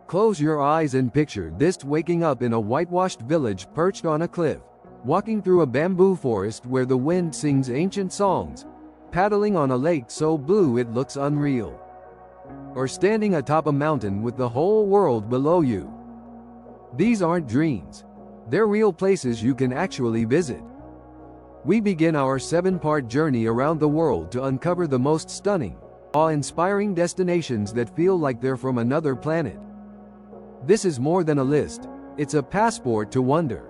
Close your eyes and picture this: waking up in a whitewashed village perched on a cliff, walking through a bamboo forest where the wind sings ancient songs, paddling on a lake so blue it looks unreal, or standing atop a mountain with the whole world below you. These aren't dreams. They're real places you can actually visit. We begin our 7-part journey around the world to uncover the most stunning, awe-inspiring destinations that feel like they're from another planet. This is more than a list, it's a passport to wonder.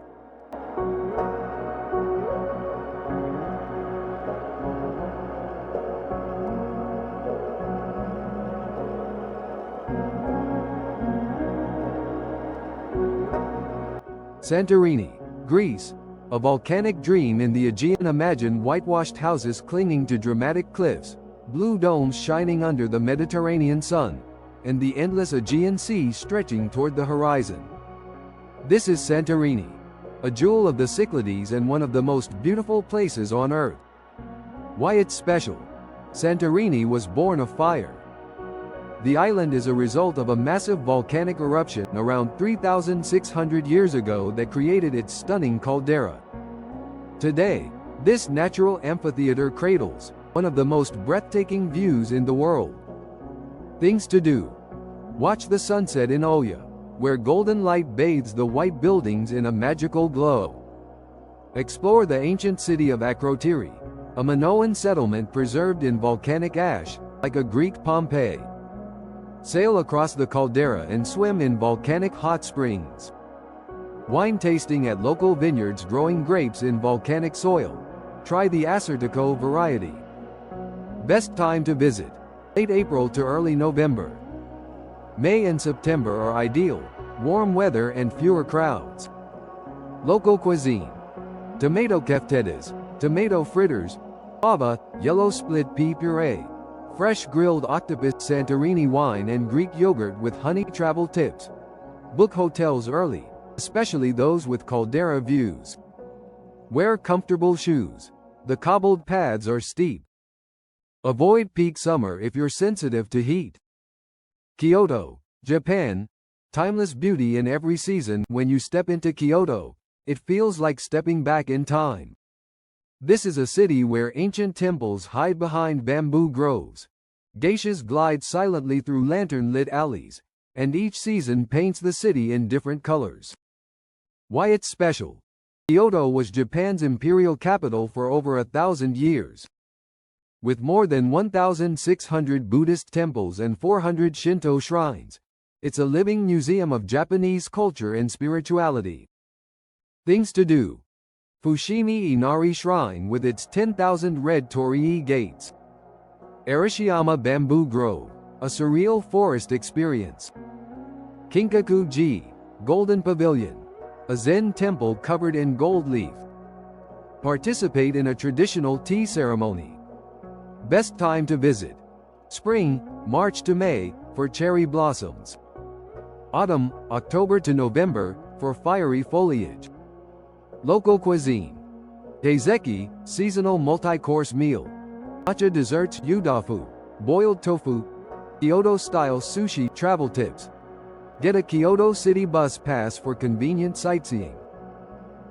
Santorini, Greece, a volcanic dream in the Aegean. Imagine whitewashed houses clinging to dramatic cliffs, blue domes shining under the Mediterranean sun, and the endless Aegean Sea stretching toward the horizon. This is Santorini, a jewel of the Cyclades and one of the most beautiful places on Earth. Why it's special? Santorini was born of fire. The island is a result of a massive volcanic eruption around 3,600 years ago that created its stunning caldera. Today, this natural amphitheater cradles one of the most breathtaking views in the world. Things to do: watch the sunset in Oya, where golden light bathes the white buildings in a magical glow. Explore the ancient city of Akrotiri, a Minoan settlement preserved in volcanic ash, like a Greek Pompeii. Sail across the caldera and swim in volcanic hot springs. Wine tasting at local vineyards growing grapes in volcanic soil. Try the Assertico variety. Best time to visit: late April to early November. May and September are ideal, warm weather and fewer crowds. Local cuisine: tomato keftedes, tomato fritters, fava, yellow split pea puree, fresh grilled octopus, Santorini wine and Greek yogurt with honey. Travel tips: book hotels early, especially those with caldera views. Wear comfortable shoes. The cobbled paths are steep. Avoid peak summer if you're sensitive to heat. Kyoto, Japan. Timeless beauty in every season. When you step into Kyoto, it feels like stepping back in time. This is a city where ancient temples hide behind bamboo groves. Geishas glide silently through lantern-lit alleys, and each season paints the city in different colors. Why it's special? Kyoto was Japan's imperial capital for over 1,000 years. With more than 1,600 Buddhist temples and 400 Shinto shrines, it's a living museum of Japanese culture and spirituality. Things to do: Fushimi Inari Shrine with its 10,000 red torii gates. Arashiyama Bamboo Grove, a surreal forest experience. Kinkaku-ji, Golden Pavilion, a Zen temple covered in gold leaf. Participate in a traditional tea ceremony. Best time to visit: spring, March to May, for cherry blossoms. Autumn, October to November, for fiery foliage. Local cuisine: teizeki, seasonal multi-course meal. Matcha desserts, yudafu, boiled tofu. Kyoto-style sushi. Travel tips: get a Kyoto City bus pass for convenient sightseeing.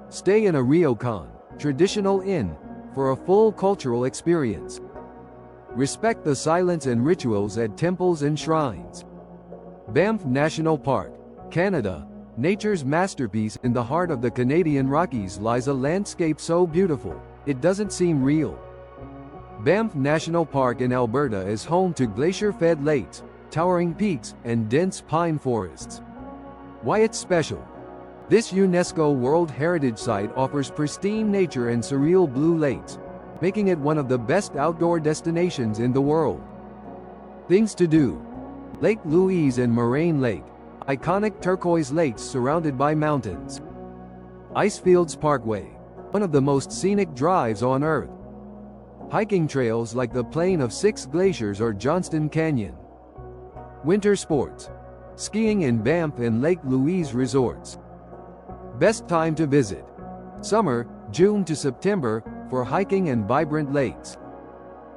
Stay in a ryokan, traditional inn, for a full cultural experience. Respect the silence and rituals at temples and shrines. Banff National Park, Canada. Nature's masterpiece. In the heart of the Canadian Rockies lies a landscape so beautiful, it doesn't seem real. Banff National Park in Alberta is home to glacier-fed lakes, towering peaks, and dense pine forests. Why it's special? This UNESCO World Heritage Site offers pristine nature and surreal blue lakes, making it one of the best outdoor destinations in the world. Things to do: Lake Louise and Moraine Lake, iconic turquoise lakes surrounded by mountains. Icefields Parkway, one of the most scenic drives on Earth. Hiking trails like the Plain of Six Glaciers or Johnston Canyon. Winter sports: skiing in Banff and Lake Louise resorts. Best time to visit: summer, June to September, for hiking and vibrant lakes.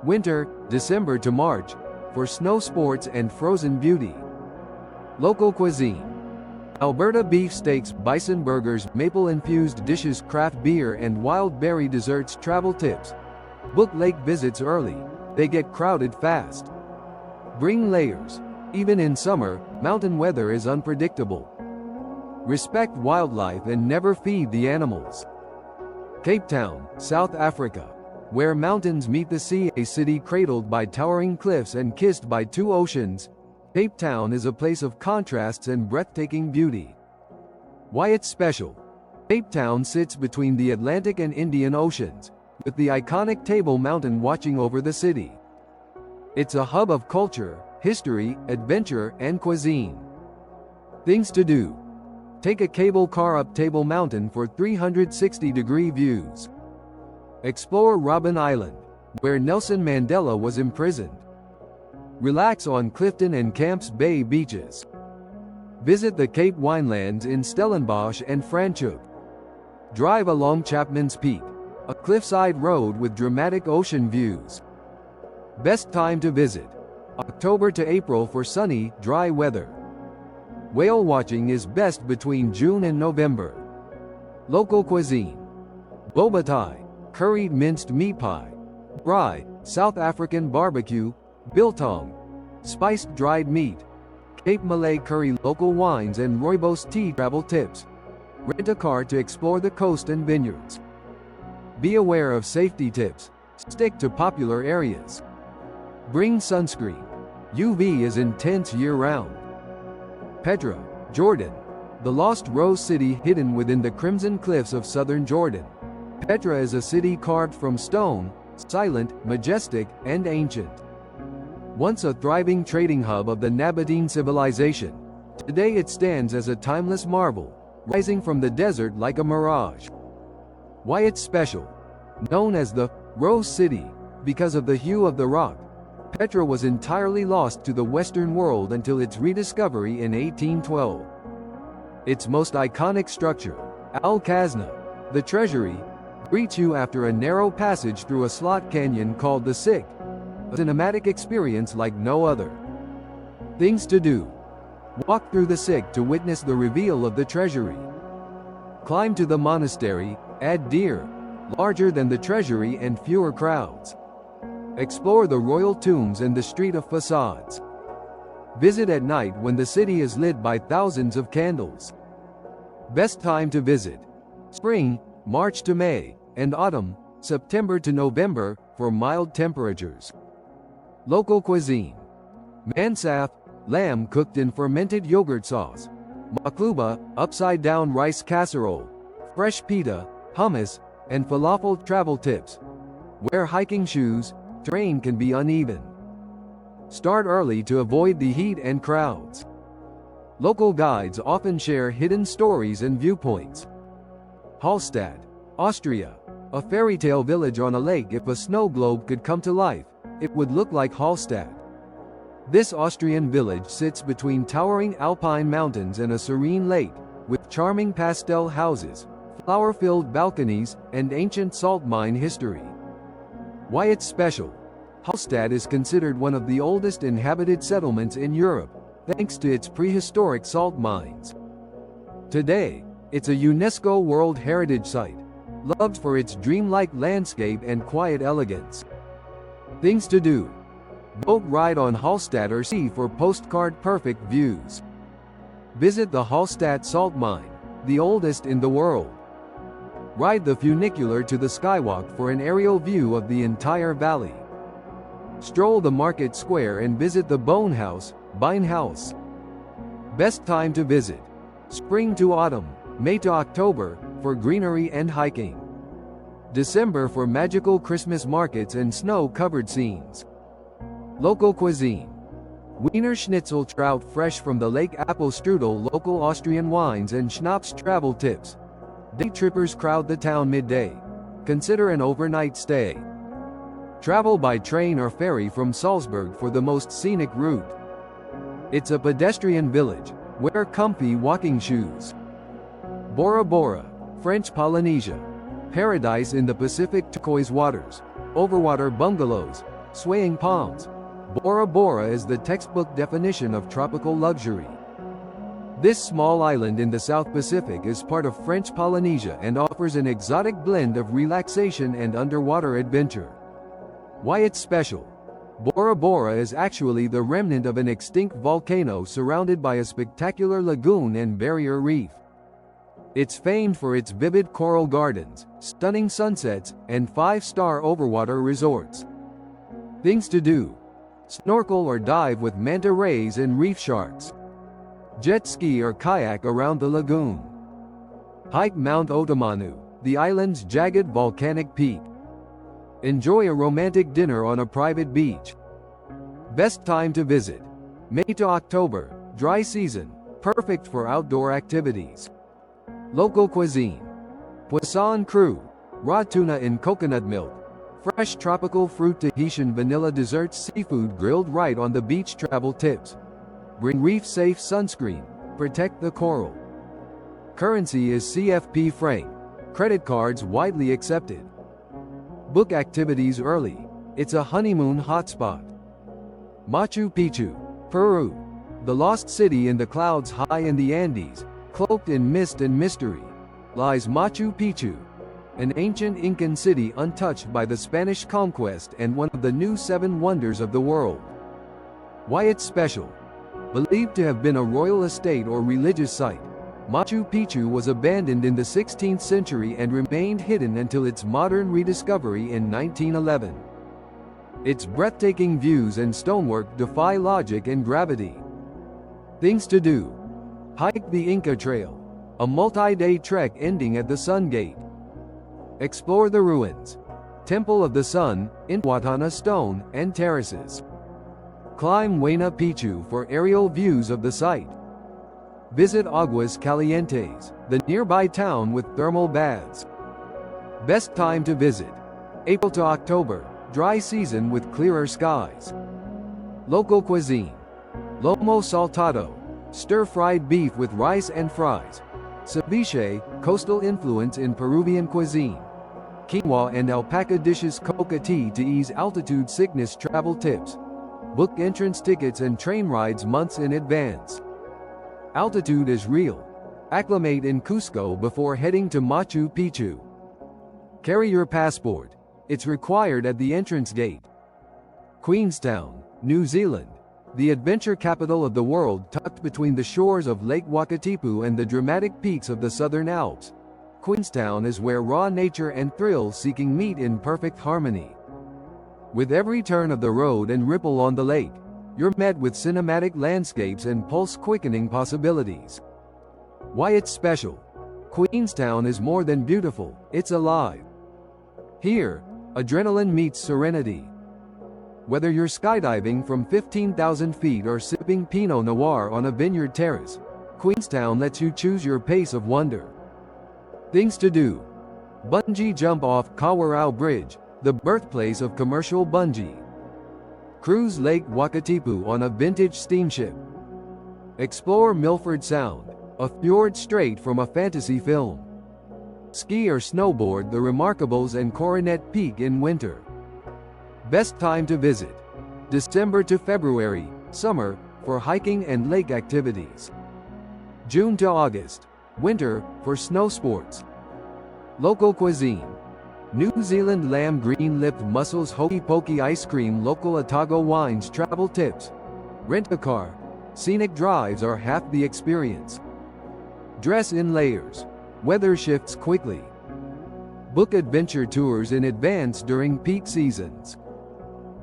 Winter, December to March, for snow sports and frozen beauty. Local cuisine. Alberta beef steaks, bison burgers, maple-infused dishes, craft beer and wild berry desserts. Travel tips. Book lake visits early. They get crowded fast. Bring layers. Even in summer, mountain weather is unpredictable. Respect wildlife and never feed the animals. Cape Town, South Africa, where mountains meet the sea, a city cradled by towering cliffs and kissed by two oceans. Cape Town is a place of contrasts and breathtaking beauty. Why it's special. Cape Town sits between the Atlantic and Indian Oceans, with the iconic Table Mountain watching over the city. It's a hub of culture, history, adventure, and cuisine. Things to do. Take a cable car up Table Mountain for 360-degree views. Explore Robben Island, where Nelson Mandela was imprisoned. Relax on Clifton and Camps Bay beaches. Visit the Cape Winelands in Stellenbosch and Franschhoek. Drive along Chapman's Peak, a cliffside road with dramatic ocean views. Best time to visit. October to April for sunny, dry weather. Whale watching is best between June and November. Local cuisine. Boba Thai, curried minced meat pie. Braai, South African barbecue. Biltong, spiced dried meat. Cape Malay curry, local wines and rooibos tea. Travel tips. Rent a car to explore the coast and vineyards. Be aware of safety tips. Stick to popular areas. Bring sunscreen. UV is intense year-round. Petra, Jordan, the lost rose city hidden within the crimson cliffs of southern Jordan. Petra is a city carved from stone, silent, majestic, and ancient. Once a thriving trading hub of the Nabatean civilization, today it stands as a timeless marvel, rising from the desert like a mirage. Why it's special. Known as the Rose City, because of the hue of the rock, Petra was entirely lost to the Western world until its rediscovery in 1812. Its most iconic structure, Al Khazna, the treasury, greets you after a narrow passage through a slot canyon called the Sick, a cinematic experience like no other. Things to do. Walk through the Sick to witness the reveal of the treasury. Climb to the monastery, add deer, larger than the treasury and fewer crowds. Explore the royal tombs and the street of facades. Visit at night when the city is lit by thousands of candles. Best time to visit. Spring, March to May, and autumn, September to November, for mild temperatures. Local cuisine. Mansaf, lamb cooked in fermented yogurt sauce. Makluba, upside-down rice casserole. Fresh pita, hummus, and falafel. Travel tips. Wear hiking shoes. Terrain can be uneven. Start early to avoid the heat and crowds. Local guides often share hidden stories and viewpoints. Hallstatt, Austria, a fairy tale village on a lake. If a snow globe could come to life, it would look like Hallstatt. This Austrian village sits between towering alpine mountains and a serene lake, with charming pastel houses, flower-filled balconies, and ancient salt mine history. Why it's special. Hallstatt is considered one of the oldest inhabited settlements in Europe, thanks to its prehistoric salt mines. Today, it's a UNESCO World Heritage Site, loved for its dreamlike landscape and quiet elegance. Things to do. Boat ride on Hallstatter Sea for postcard perfect views. Visit the Hallstatt Salt Mine, the oldest in the world. Ride the funicular to the skywalk for an aerial view of the entire valley. Stroll the market square and visit the Bone House, Beinhaus. Best time to visit. Spring to autumn, May to October, for greenery and hiking. December for magical Christmas markets and snow-covered scenes. Local cuisine. Wiener Schnitzel, trout fresh from the lake, apple strudel, local Austrian wines and schnapps. Travel tips. Day trippers crowd the town midday. Consider an overnight stay. Travel by train or ferry from Salzburg for the most scenic route. It's a pedestrian village. Wear comfy walking shoes. Bora Bora, French Polynesia. Paradise in the Pacific, turquoise waters, overwater bungalows, swaying palms. Bora Bora is the textbook definition of tropical luxury. This small island in the South Pacific is part of French Polynesia and offers an exotic blend of relaxation and underwater adventure. Why it's special? Bora Bora is actually the remnant of an extinct volcano surrounded by a spectacular lagoon and barrier reef. It's famed for its vivid coral gardens, stunning sunsets, and 5-star overwater resorts. Things to do: snorkel or dive with manta rays and reef sharks. Jet ski or kayak around the lagoon. Hike Mount Otomanu, the island's jagged volcanic peak. Enjoy a romantic dinner on a private beach. Best time to visit: May to October, dry season, perfect for outdoor activities. Local cuisine: poisson cru, raw tuna in coconut milk, fresh tropical fruit Tahitian vanilla desserts, seafood grilled right on the beach. Travel tips: bring reef-safe sunscreen, protect the coral. Currency is CFP franc, credit cards widely accepted. Book activities early, it's a honeymoon hotspot. Machu Picchu, Peru, the lost city in the clouds high in the Andes, cloaked in mist and mystery, lies Machu Picchu, an ancient Incan city untouched by the Spanish conquest and one of the new 7 wonders of the world. Why it's special? Believed to have been a royal estate or religious site, Machu Picchu was abandoned in the 16th century and remained hidden until its modern rediscovery in 1911. Its breathtaking views and stonework defy logic and gravity. Things to do: hike the Inca Trail, a multi-day trek ending at the Sun Gate. Explore the ruins, Temple of the Sun, Intihuatana stone, and terraces. Climb Huayna Picchu for aerial views of the site. Visit Aguas Calientes, the nearby town with thermal baths. Best time to visit: April to October, dry season with clearer skies. Local cuisine: lomo saltado, stir-fried beef with rice and fries. Ceviche, coastal influence in Peruvian cuisine. Quinoa and alpaca dishes. Coca tea to ease altitude sickness. Travel tips: book entrance tickets and train rides months in advance. Altitude is real. Acclimate in Cusco before heading to Machu Picchu. Carry your passport. It's required at the entrance gate. Queenstown, New Zealand, the adventure capital of the world, tucked between the shores of Lake Wakatipu and the dramatic peaks of the Southern Alps. Queenstown is where raw nature and thrill-seeking meet in perfect harmony. With every turn of the road and ripple on the lake, you're met with cinematic landscapes and pulse-quickening possibilities. Why it's special? Queenstown is more than beautiful, it's alive. Here, adrenaline meets serenity. Whether you're skydiving from 15,000 feet or sipping Pinot Noir on a vineyard terrace, Queenstown lets you choose your pace of wonder. Things to do: bungee jump off Kawarau Bridge, the birthplace of commercial bungee. Cruise Lake Wakatipu on a vintage steamship. Explore Milford Sound, a fjord straight from a fantasy film. Ski or snowboard the Remarkables and Coronet Peak in winter. Best time to visit: December to February, summer, for hiking and lake activities. June to August, winter, for snow sports. Local cuisine: New Zealand lamb, green-lipped mussels, hokey pokey ice cream, local Otago wines. Travel tips: rent a car. Scenic drives are half the experience. Dress in layers. Weather shifts quickly. Book adventure tours in advance during peak seasons.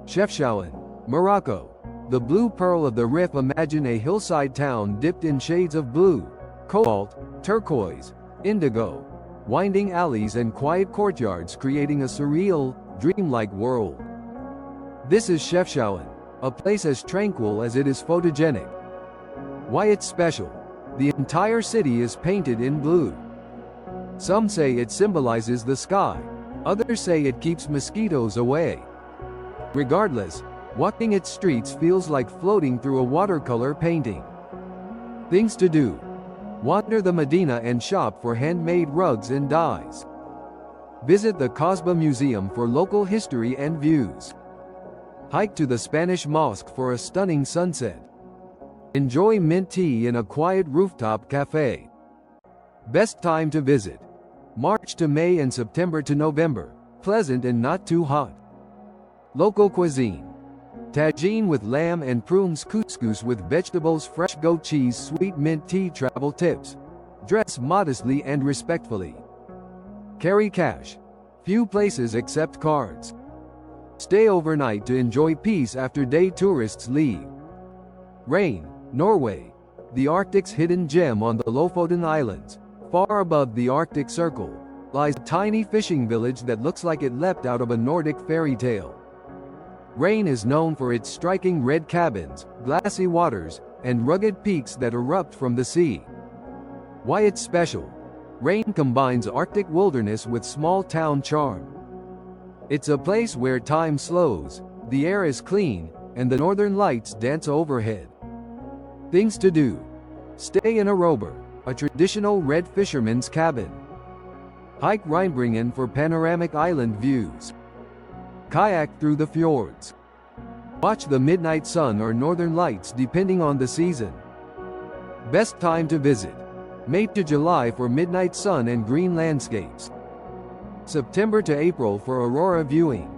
Chefchaouen, Morocco, the blue pearl of the Rif. Imagine a hillside town dipped in shades of blue, cobalt, turquoise, indigo, winding alleys and quiet courtyards creating a surreal, dreamlike world. This is Chefchaouen, a place as tranquil as it is photogenic. Why it's special? The entire city is painted in blue. Some say it symbolizes the sky, others say it keeps mosquitoes away. Regardless, walking its streets feels like floating through a watercolor painting. Things to do: wander the Medina and shop for handmade rugs and dyes. Visit the Casbah Museum for local history and views. Hike to the Spanish Mosque for a stunning sunset. Enjoy mint tea in a quiet rooftop cafe. Best time to visit: March to May and September to November, pleasant and not too hot. Local cuisine: tagine with lamb and prunes, couscous with vegetables, fresh goat cheese, sweet mint tea. Travel tips: dress modestly and respectfully. Carry cash. Few places accept cards. Stay overnight to enjoy peace after day tourists leave. Rain, Norway. The Arctic's hidden gem on the Lofoten Islands, far above the Arctic Circle, lies a tiny fishing village that looks like it leapt out of a Nordic fairy tale. Rain is known for its striking red cabins, glassy waters, and rugged peaks that erupt from the sea. Why it's special: Rain combines Arctic wilderness with small-town charm. It's a place where time slows, the air is clean, and the northern lights dance overhead. Things to do: stay in a rober, a traditional red fisherman's cabin. Hike Rheinbringen for panoramic island views. Kayak through the fjords. Watch the midnight sun or northern lights depending on the season. Best time to visit: May to July for midnight sun and green landscapes. September to April for aurora viewing.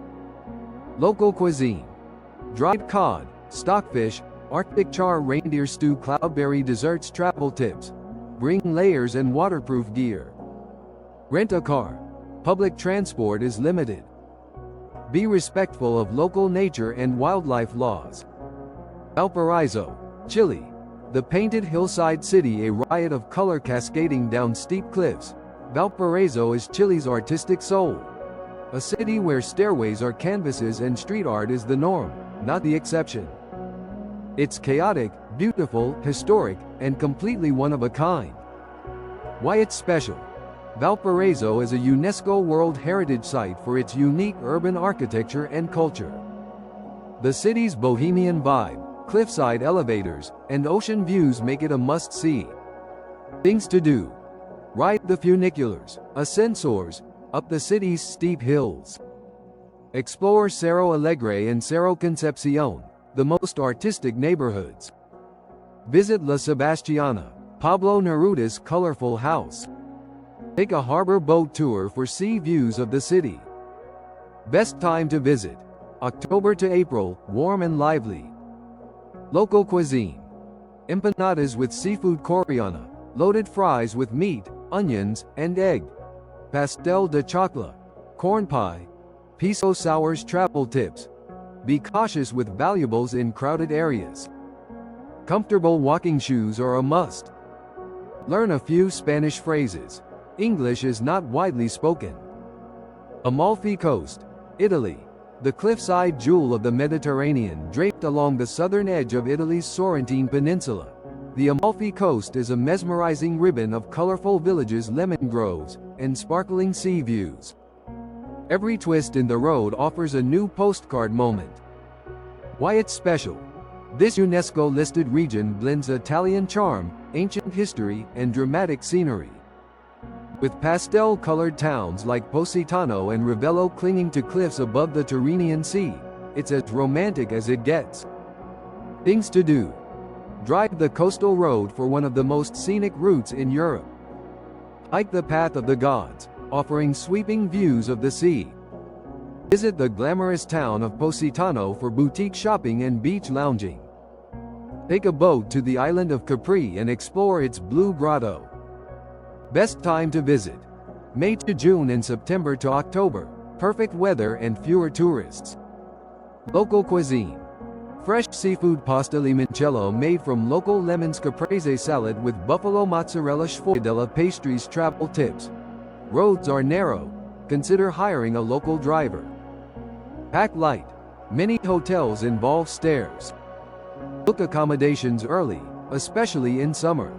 Local cuisine: dried cod, stockfish, Arctic char, reindeer stew, cloudberry desserts. Travel tips: bring layers and waterproof gear. Rent a car. Public transport is limited. Be respectful of local nature and wildlife laws. Valparaiso, Chile. The painted hillside city, a riot of color cascading down steep cliffs. Valparaiso is Chile's artistic soul. A city where stairways are canvases and street art is the norm, not the exception. It's chaotic, beautiful, historic, and completely one of a kind. Why it's special: Valparaiso is a UNESCO World Heritage Site for its unique urban architecture and culture. The city's bohemian vibe, cliffside elevators, and ocean views make it a must-see. Things to do: ride the funiculars, ascensors, up the city's steep hills. Explore Cerro Alegre and Cerro Concepcion, the most artistic neighborhoods. Visit La Sebastiana, Pablo Neruda's colorful house. Take a harbor boat tour for sea views of the city. Best time to visit: October to April, warm and lively. Local cuisine: empanadas with seafood, coriana, loaded fries with meat, onions, and egg. Pastel de chocla, corn pie, piso sours. Travel tips: be cautious with valuables in crowded areas. Comfortable walking shoes are a must. Learn a few Spanish phrases. English is not widely spoken. Amalfi Coast, Italy. The cliffside jewel of the Mediterranean, draped along the southern edge of Italy's Sorrentine Peninsula. The Amalfi Coast is a mesmerizing ribbon of colorful villages, lemon groves, and sparkling sea views. Every twist in the road offers a new postcard moment. Why it's special: this UNESCO-listed region blends Italian charm, ancient history, and dramatic scenery. With pastel-colored towns like Positano and Ravello clinging to cliffs above the Tyrrhenian Sea, it's as romantic as it gets. Things to do: drive the coastal road for one of the most scenic routes in Europe. Hike the Path of the Gods, offering sweeping views of the sea. Visit the glamorous town of Positano for boutique shopping and beach lounging. Take a boat to the island of Capri and explore its blue grotto. Best time to visit: May to June and September to October, perfect weather and fewer tourists. Local cuisine: fresh seafood pasta limoncello made from local lemons, caprese salad with buffalo mozzarella, sfogliatella pastries. Travel tips: roads are narrow, consider hiring a local driver. Pack light, many hotels involve stairs. Book accommodations early, especially in summer.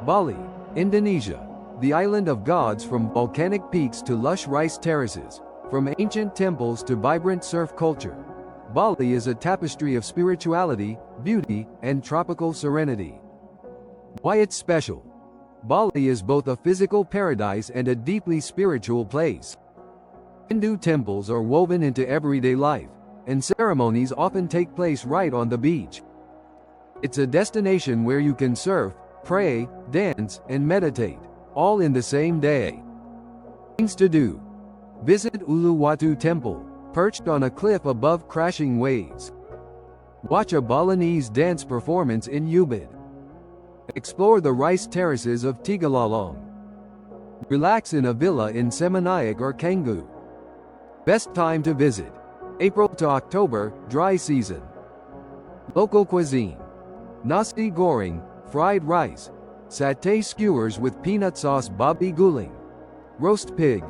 Bali, Indonesia. The island of gods, from volcanic peaks to lush rice terraces, from ancient temples to vibrant surf culture. Bali is a tapestry of spirituality, beauty, and tropical serenity. Why it's special: Bali is both a physical paradise and a deeply spiritual place. Hindu temples are woven into everyday life, and ceremonies often take place right on the beach. It's a destination where you can surf, pray, dance, and meditate, all in the same day. Things to do. Visit Uluwatu Temple, perched on a cliff above crashing waves. Watch a Balinese dance performance in Ubud. Explore the rice terraces of Tigalalong. Relax in a villa in Seminyak or Canggu. Best time to visit. April to October, dry season. Local cuisine. Nasi goreng, fried rice. Satay skewers with peanut sauce babi guling. Roast pig.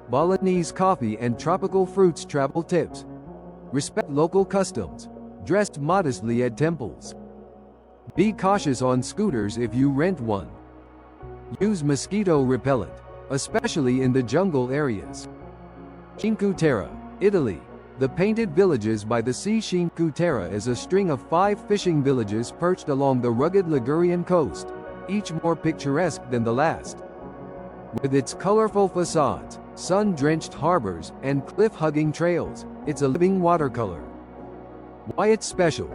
Balinese coffee and tropical fruits. Travel tips. Respect local customs. Dressed modestly at temples. Be cautious on scooters if you rent one. Use mosquito repellent, especially in the jungle areas. Cinque Terre, Italy. The painted villages by the sea. Cinque Terre is a string of 5 fishing villages perched along the rugged Ligurian coast, each more picturesque than the last. With its colorful facades, sun-drenched harbors, and cliff-hugging trails, it's a living watercolor. Why it's special?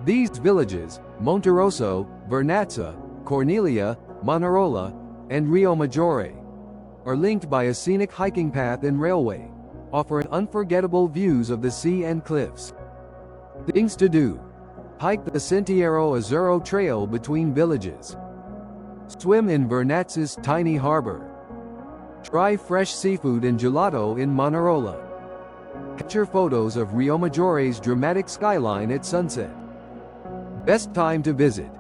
These villages, Monterosso, Vernazza, Cornelia, Manarola, and Rio Maggiore, are linked by a scenic hiking path and railway, offering unforgettable views of the sea and cliffs. Things to do. Hike the Sentiero Azzurro Trail between villages. Swim in Vernazza's tiny harbor. Try fresh seafood and gelato in Manarola. Capture photos of Rio Maggiore's dramatic skyline at sunset. Best time to visit.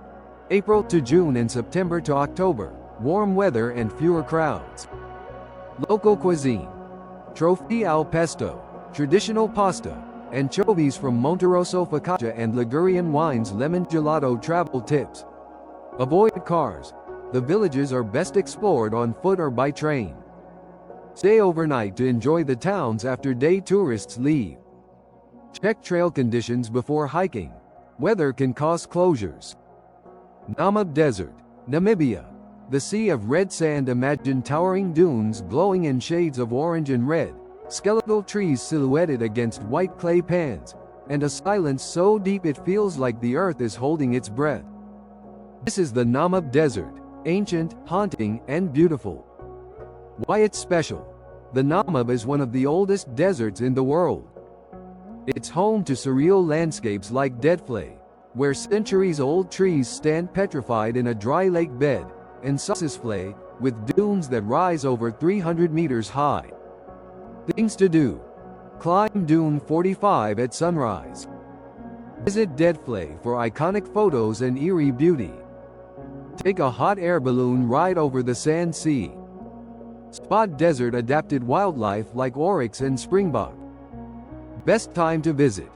April to June and September to October. Warm weather and fewer crowds. Local cuisine. Trofi al pesto, traditional pasta, anchovies from Monterosso focaccia and Ligurian wines. Lemon gelato. Travel tips. Avoid cars. The villages are best explored on foot or by train. Stay overnight to enjoy the towns after day tourists leave. Check trail conditions before hiking. Weather can cause closures. Namib Desert, Namibia. The sea of red sand. Imagine towering dunes glowing in shades of orange and red, skeletal trees silhouetted against white clay pans, and a silence so deep it feels like the earth is holding its breath. This is the Namib Desert, ancient, haunting, and beautiful. Why it's special? The Namib is one of the oldest deserts in the world. It's home to surreal landscapes like Deadflay, where centuries-old trees stand petrified in a dry lake bed, and Sossusvlei, with dunes that rise over 300 meters high. Things to do. Climb Dune 45 at sunrise. Visit Deadflay for iconic photos and eerie beauty. Take a hot air balloon ride over the sand sea. Spot desert-adapted wildlife like oryx and springbok. Best time to visit.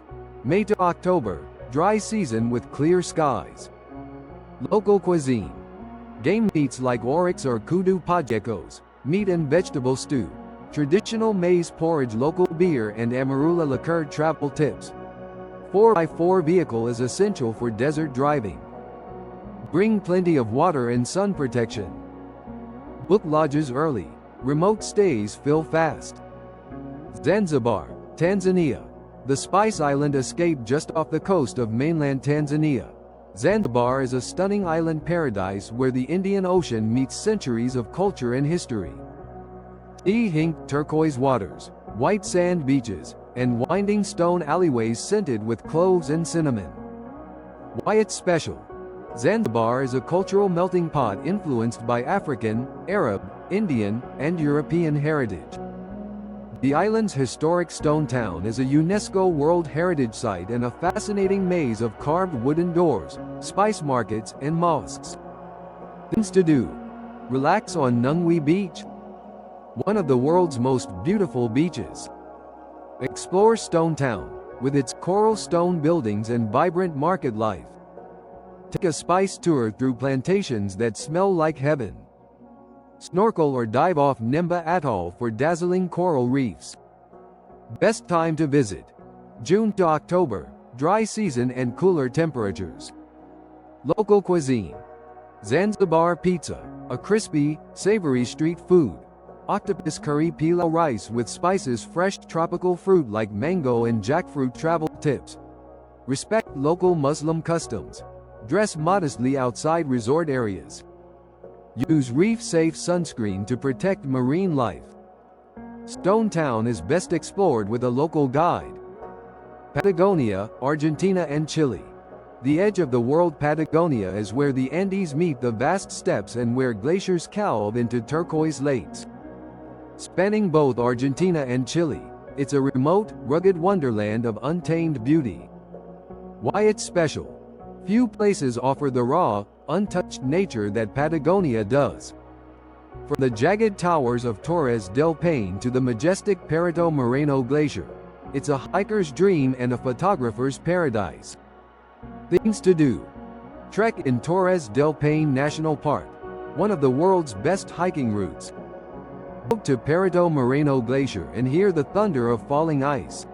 May to October, dry season with clear skies. Local cuisine. Game meats like oryx or kudu pajekos, meat and vegetable stew, traditional maize porridge. Local beer and amarula liqueur. Travel tips. 4x4 vehicle is essential for desert driving. Bring plenty of water and sun protection. Book lodges early. Remote stays fill fast. Zanzibar, Tanzania. The Spice Island escape just off the coast of mainland Tanzania. Zanzibar is a stunning island paradise where the Indian Ocean meets centuries of culture and history. Sea-hink turquoise waters, white sand beaches, and winding stone alleyways scented with cloves and cinnamon. Why it's special? Zanzibar is a cultural melting pot influenced by African, Arab, Indian, and European heritage. The island's historic stone town is a UNESCO World Heritage Site and a fascinating maze of carved wooden doors, spice markets, and mosques. Things to do. Relax on Nungwi Beach, one of the world's most beautiful beaches. Explore Stone Town, with its coral stone buildings and vibrant market life. Take a spice tour through plantations that smell like heaven. Snorkel or dive off Nemba Atoll for dazzling coral reefs. Best time to visit. June to October, dry season and cooler temperatures. Local cuisine. Zanzibar pizza, a crispy, savory street food. Octopus curry pilau rice with spices. Fresh tropical fruit like mango and jackfruit. Travel tips. Respect local Muslim customs. Dress modestly outside resort areas. Use reef-safe sunscreen to protect marine life. Stone Town is best explored with a local guide. Patagonia, Argentina and Chile. The edge of the world, Patagonia is where the Andes meet the vast steppes and where glaciers calve into turquoise lakes. Spanning both Argentina and Chile, it's a remote, rugged wonderland of untamed beauty. Why it's special? Few places offer the raw, untouched nature that Patagonia does. From the jagged towers of Torres del Paine to the majestic Perito Moreno Glacier, it's a hiker's dream and a photographer's paradise. Things to do. Trek in Torres del Paine National Park, one of the world's best hiking routes. Go to Perito Moreno Glacier and hear the thunder of falling ice.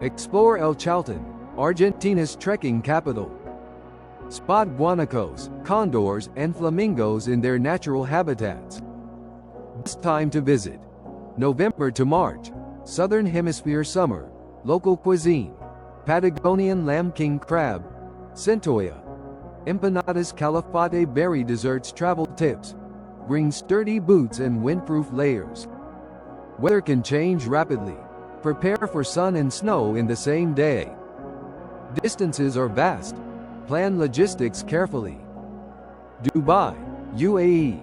Explore El Chalten, Argentina's trekking capital. Spot guanacos, condors, and flamingos in their natural habitats. Best time to visit. November to March, Southern Hemisphere summer, local cuisine. Patagonian lamb king crab, centolla. Empanadas calafate berry desserts. Travel tips. Bring sturdy boots and windproof layers. Weather can change rapidly. Prepare for sun and snow in the same day. Distances are vast. Plan logistics carefully. Dubai, UAE.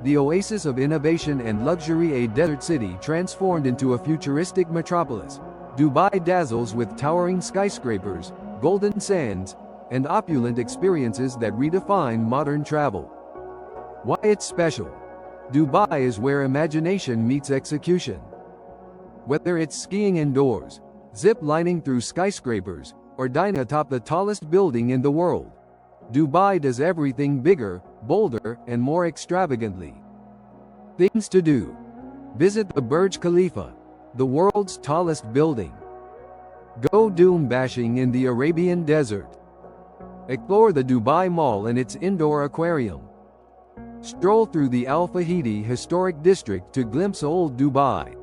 The oasis of innovation and luxury, a desert city transformed into a futuristic metropolis. Dubai dazzles with towering skyscrapers, golden sands, and opulent experiences that redefine modern travel. Why it's special? Dubai is where imagination meets execution. Whether it's skiing indoors, zip lining through skyscrapers, or dining atop the tallest building in the world, Dubai does everything bigger, bolder, and more extravagantly. Things to do. Visit the Burj Khalifa, the world's tallest building. Go dune bashing in the Arabian Desert. Explore the Dubai Mall and its indoor aquarium. Stroll through the Al Fahidi Historic District to glimpse old Dubai.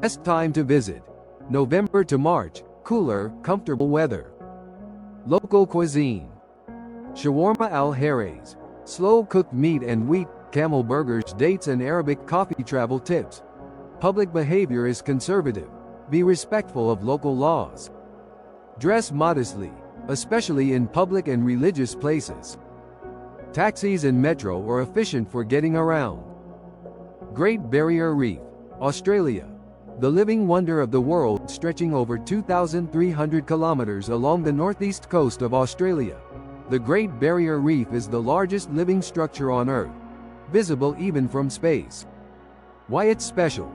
Best time to visit. November to March, cooler, comfortable weather. Local cuisine. Shawarma al-Harez, slow-cooked meat and wheat, camel burgers, dates and Arabic coffee. Travel tips. Public behavior is conservative. Be respectful of local laws. Dress modestly, especially in public and religious places. Taxis and metro are efficient for getting around. Great Barrier Reef, Australia. The living wonder of the world, stretching over 2,300 kilometers along the northeast coast of Australia. The Great Barrier Reef is the largest living structure on Earth, visible even from space. Why it's special?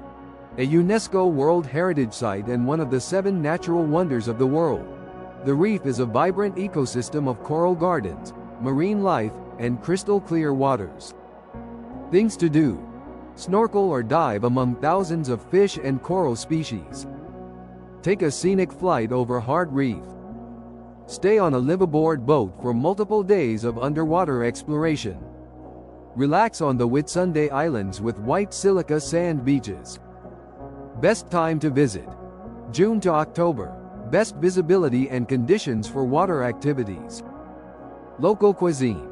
A UNESCO World Heritage Site and one of the 7 natural wonders of the world. The reef is a vibrant ecosystem of coral gardens, marine life, and crystal clear waters. Things to do. Snorkel or dive among thousands of fish and coral species. Take a scenic flight over Hart Reef. Stay on a liveaboard boat for multiple days of underwater exploration. Relax on the Whitsunday Islands with white silica sand beaches. Best time to visit. June to October. Best visibility and conditions for water activities. Local cuisine.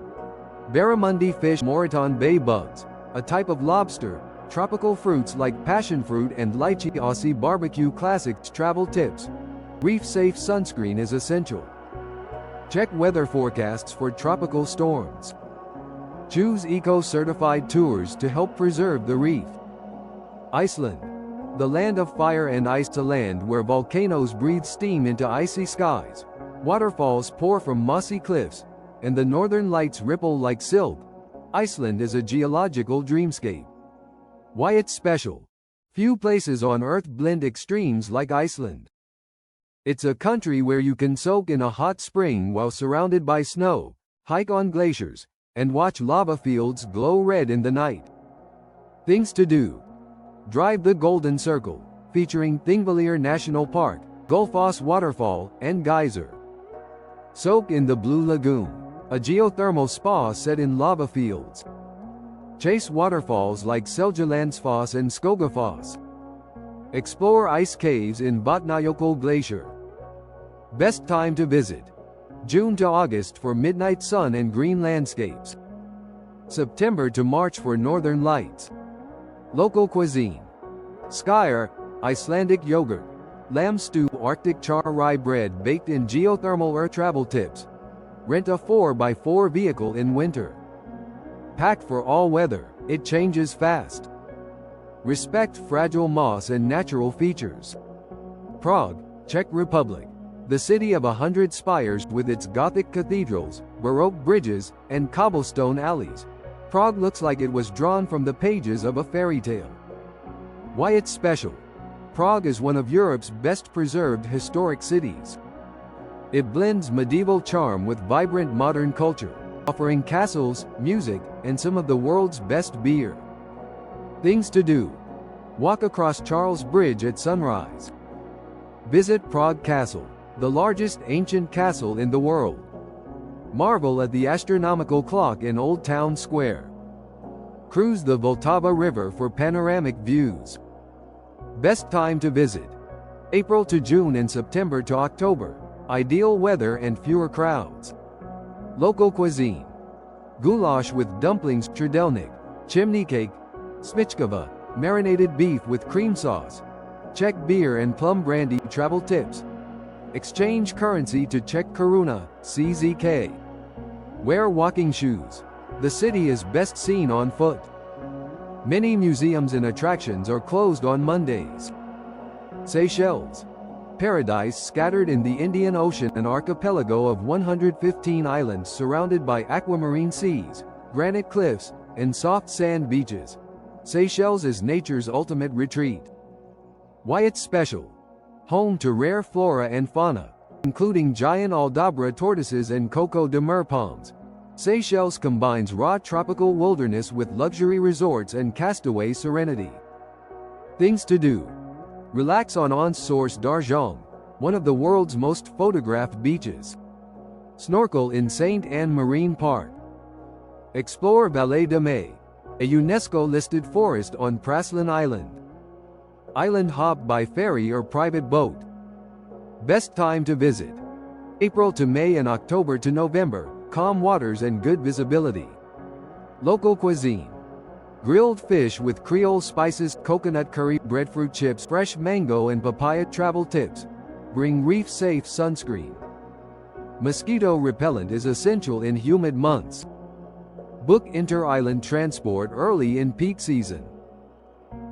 Barramundi fish, Moreton bay bugs, a type of lobster, tropical fruits like passion fruit and lychee, Aussie barbecue classics. Travel tips. Reef-safe sunscreen is essential. Check weather forecasts for tropical storms. Choose eco-certified tours to help preserve the reef. Iceland. The land of fire and ice, a land where volcanoes breathe steam into icy skies, waterfalls pour from mossy cliffs, and the northern lights ripple like silk. Iceland is a geological dreamscape. Why it's special? Few places on Earth blend extremes like Iceland. It's a country where you can soak in a hot spring while surrounded by snow, hike on glaciers, and watch lava fields glow red in the night. Things to do. Drive the Golden Circle, featuring Thingvellir National Park, Gullfoss Waterfall, and Geyser. Soak in the Blue Lagoon, a geothermal spa set in lava fields. Chase waterfalls like Seljalandsfoss and Skogafoss. Explore ice caves in Vatnajökull Glacier. Best time to visit. June to August for midnight sun and green landscapes. September to March for northern lights. Local cuisine. Skyr, Icelandic yogurt. Lamb stew, Arctic char rye bread baked in geothermal earth. Travel tips. Rent a 4x4 vehicle in winter. Pack for all weather, it changes fast. Respect fragile moss and natural features. Prague, Czech Republic. The city of 100 spires with its Gothic cathedrals, Baroque bridges, and cobblestone alleys. Prague looks like it was drawn from the pages of a fairy tale. Why it's special? Prague is one of Europe's best preserved historic cities. It blends medieval charm with vibrant modern culture, offering castles, music, and some of the world's best beer. Things to do. Walk across Charles Bridge at sunrise. Visit Prague Castle, the largest ancient castle in the world. Marvel at the astronomical clock in Old Town Square. Cruise the Vltava River for panoramic views. Best time to visit. April to June and September to October. Ideal weather and fewer crowds. Local cuisine. Goulash with dumplings, trdelnik, chimney cake, smichkova, marinated beef with cream sauce, Czech beer and plum brandy. Travel tips. Exchange currency to Czech koruna, CZK. Wear walking shoes. The city is best seen on foot. Many museums and attractions are closed on Mondays. Seychelles. Paradise scattered in the Indian Ocean, an archipelago of 115 islands surrounded by aquamarine seas, granite cliffs, and soft sand beaches. Seychelles is nature's ultimate retreat. Why it's special? Home to rare flora and fauna, including giant Aldabra tortoises and Coco de Mer palms. Seychelles combines raw tropical wilderness with luxury resorts and castaway serenity. Things to do. Relax on Anse Source d'Argent, one of the world's most photographed beaches. Snorkel in Sainte Anne Marine Park. Explore Vallée de Mai, a UNESCO-listed forest on Praslin Island. Island hop by ferry or private boat. Best time to visit. April to May and October to November, calm waters and good visibility. Local cuisine. Grilled fish with Creole spices, coconut curry, breadfruit chips, fresh mango and papaya. Travel tips. Bring reef-safe sunscreen. Mosquito repellent is essential in humid months. Book inter-island transport early in peak season.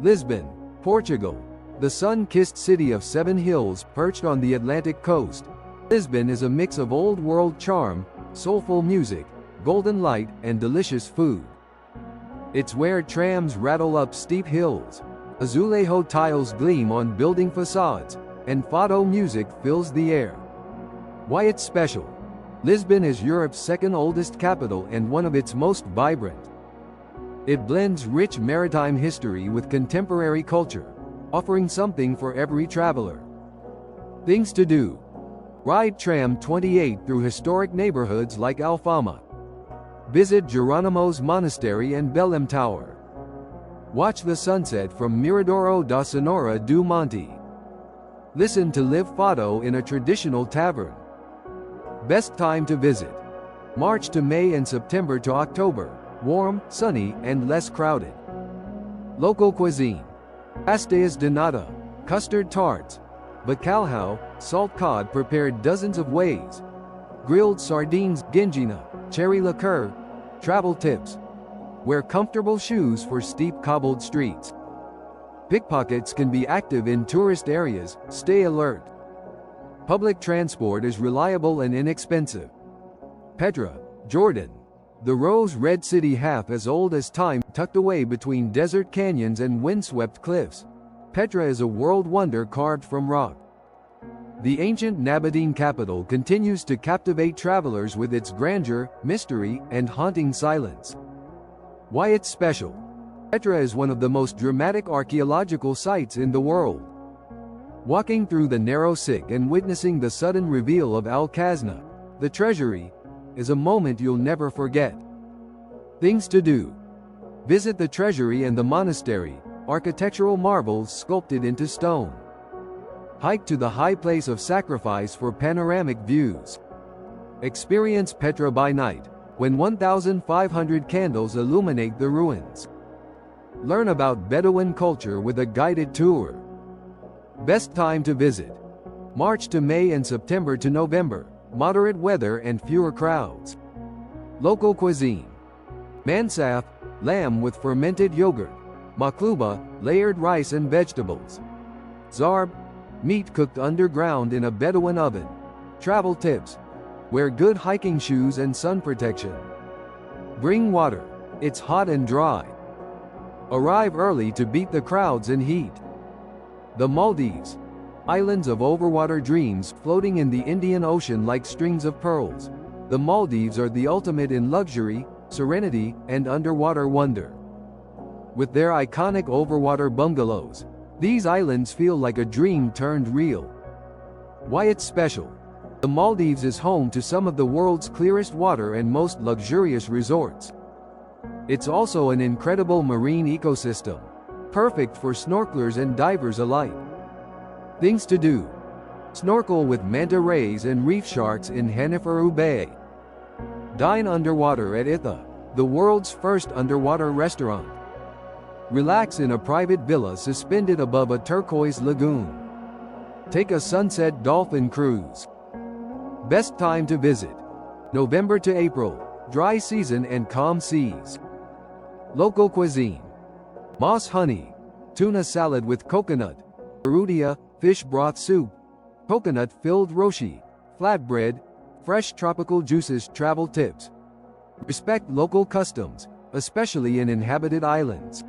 Lisbon, Portugal. The sun-kissed city of 7 hills, perched on the Atlantic coast. Lisbon is a mix of old-world charm, soulful music, golden light, and delicious food. It's where trams rattle up steep hills, azulejo tiles gleam on building facades, and fado music fills the air. Why it's special? Lisbon is Europe's second oldest capital and one of its most vibrant. It blends rich maritime history with contemporary culture, offering something for every traveler. Things to do. Ride tram 28 through historic neighborhoods like Alfama. Visit Geronimo's Monastery and Belém Tower. Watch the sunset from Miradoro da Sonora do Monte. Listen to live fado in a traditional tavern. Best time to visit. March to May and September to October. Warm, sunny, and less crowded. Local cuisine. Pastéis de nata, custard tarts. Bacalhau, salt cod prepared dozens of ways. Grilled sardines, gingina, cherry liqueur. Travel tips. Wear comfortable shoes for steep cobbled streets. Pickpockets can be active in tourist areas, stay alert. Public transport is reliable and inexpensive. Petra, Jordan. The rose-red city half as old as time, tucked away between desert canyons and windswept cliffs. Petra is a world wonder carved from rock. The ancient Nabataean capital continues to captivate travelers with its grandeur, mystery, and haunting silence. Why it's special? Petra is one of the most dramatic archaeological sites in the world. Walking through the narrow Siq and witnessing the sudden reveal of Al-Khazna, the treasury, is a moment you'll never forget. Things to do. Visit the treasury and the monastery, architectural marvels sculpted into stone. Hike to the high place of sacrifice for panoramic views. Experience Petra by night, when 1,500 candles illuminate the ruins. Learn about Bedouin culture with a guided tour. Best time to visit: March to May and September to November, moderate weather and fewer crowds. Local cuisine: mansaf, lamb with fermented yogurt; makluba, layered rice and vegetables; zarb, meat cooked underground in a Bedouin oven. Travel tips: wear good hiking shoes and sun protection. Bring water, it's hot and dry. Arrive early to beat the crowds and heat. The Maldives, islands of overwater dreams floating in the Indian Ocean like strings of pearls. The Maldives are the ultimate in luxury, serenity, and underwater wonder. With their iconic overwater bungalows, these islands feel like a dream turned real. Why it's special: the Maldives is home to some of the world's clearest water and most luxurious resorts. It's also an incredible marine ecosystem, perfect for snorkelers and divers alike. Things to do: snorkel with manta rays and reef sharks in Haniferu Bay. Dine underwater at Itha, the world's first underwater restaurant. Relax in a private villa suspended above a turquoise lagoon. Take a sunset dolphin cruise. Best time to visit: November to April, dry season and calm seas. Local cuisine: moss honey, tuna salad with coconut, perutia, fish broth soup, coconut-filled roshi, flatbread, fresh tropical juices. Travel tips: respect local customs, especially in inhabited islands.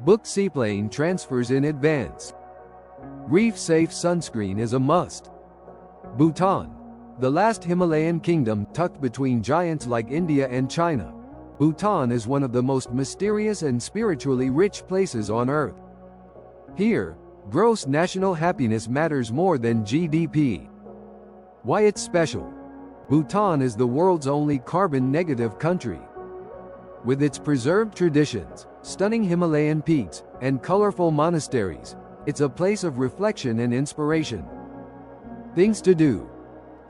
Book seaplane transfers in advance. Reef-safe sunscreen is a must. Bhutan, the last Himalayan kingdom tucked between giants like India and China. Bhutan is one of the most mysterious and spiritually rich places on Earth. Here, gross national happiness matters more than GDP. Why it's special: Bhutan is the world's only carbon-negative country. With its preserved traditions, stunning Himalayan peaks, and colorful monasteries, it's a place of reflection and inspiration. Things to do: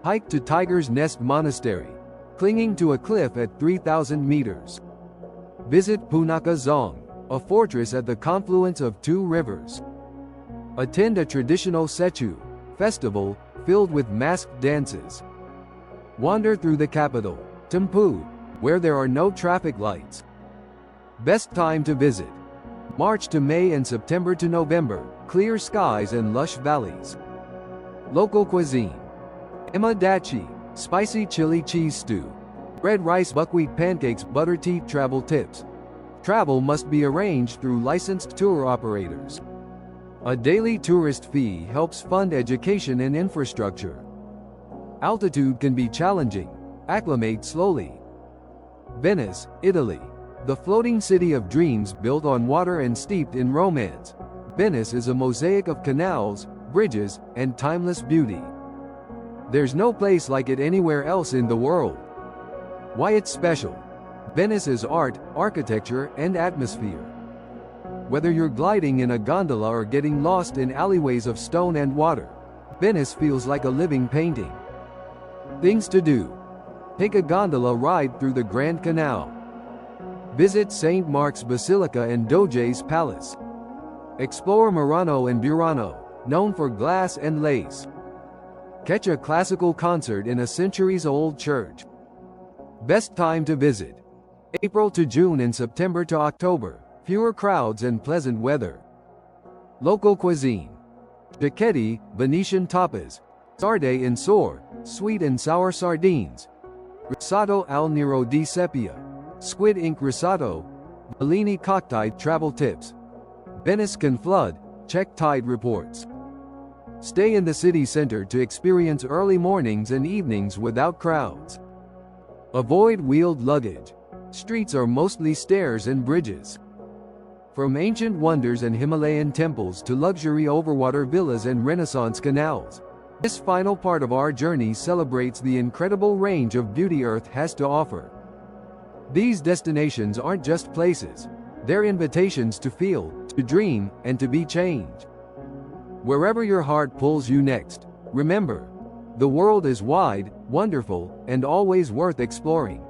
hike to Tiger's Nest Monastery, clinging to a cliff at 3,000 meters. Visit Punakha Dzong, a fortress at the confluence of two rivers. Attend a traditional Sechu festival, filled with masked dances. Wander through the capital, Thimphu, where there are no traffic lights. Best time to visit: March to May and September to November, clear skies and lush valleys. Local cuisine: Emma dachi, spicy chili cheese stew; red rice buckwheat pancakes; butter tea. Travel tips: travel must be arranged through licensed tour operators. A daily tourist fee helps fund education and infrastructure. Altitude can be challenging. Acclimate slowly. Venice, Italy, the floating city of dreams built on water and steeped in romance. Venice is a mosaic of canals, bridges, and timeless beauty. There's no place like it anywhere else in the world. Why it's special: Venice is art, architecture, and atmosphere. Whether you're gliding in a gondola or getting lost in alleyways of stone and water, Venice feels like a living painting. Things to do: take a gondola ride through the Grand Canal. Visit St. Mark's Basilica and Doge's Palace. Explore Murano and Burano, known for glass and lace. Catch a classical concert in a centuries-old church. Best time to visit: April to June and September to October, fewer crowds and pleasant weather. Local cuisine: Cecchetti, Venetian tapas; sarde in sore, sweet and sour sardines; risotto al nero di sepia, squid ink risotto; Bellini cocktail. Travel tips: Venice can flood, check tide reports. Stay in the city center to experience early mornings and evenings without crowds. Avoid wheeled luggage. Streets are mostly stairs and bridges. From ancient wonders and Himalayan temples to luxury overwater villas and Renaissance canals, this final part of our journey celebrates the incredible range of beauty Earth has to offer. These destinations aren't just places, they're invitations to feel, to dream, and to be changed. Wherever your heart pulls you next, remember, The world is wide, wonderful, and always worth exploring.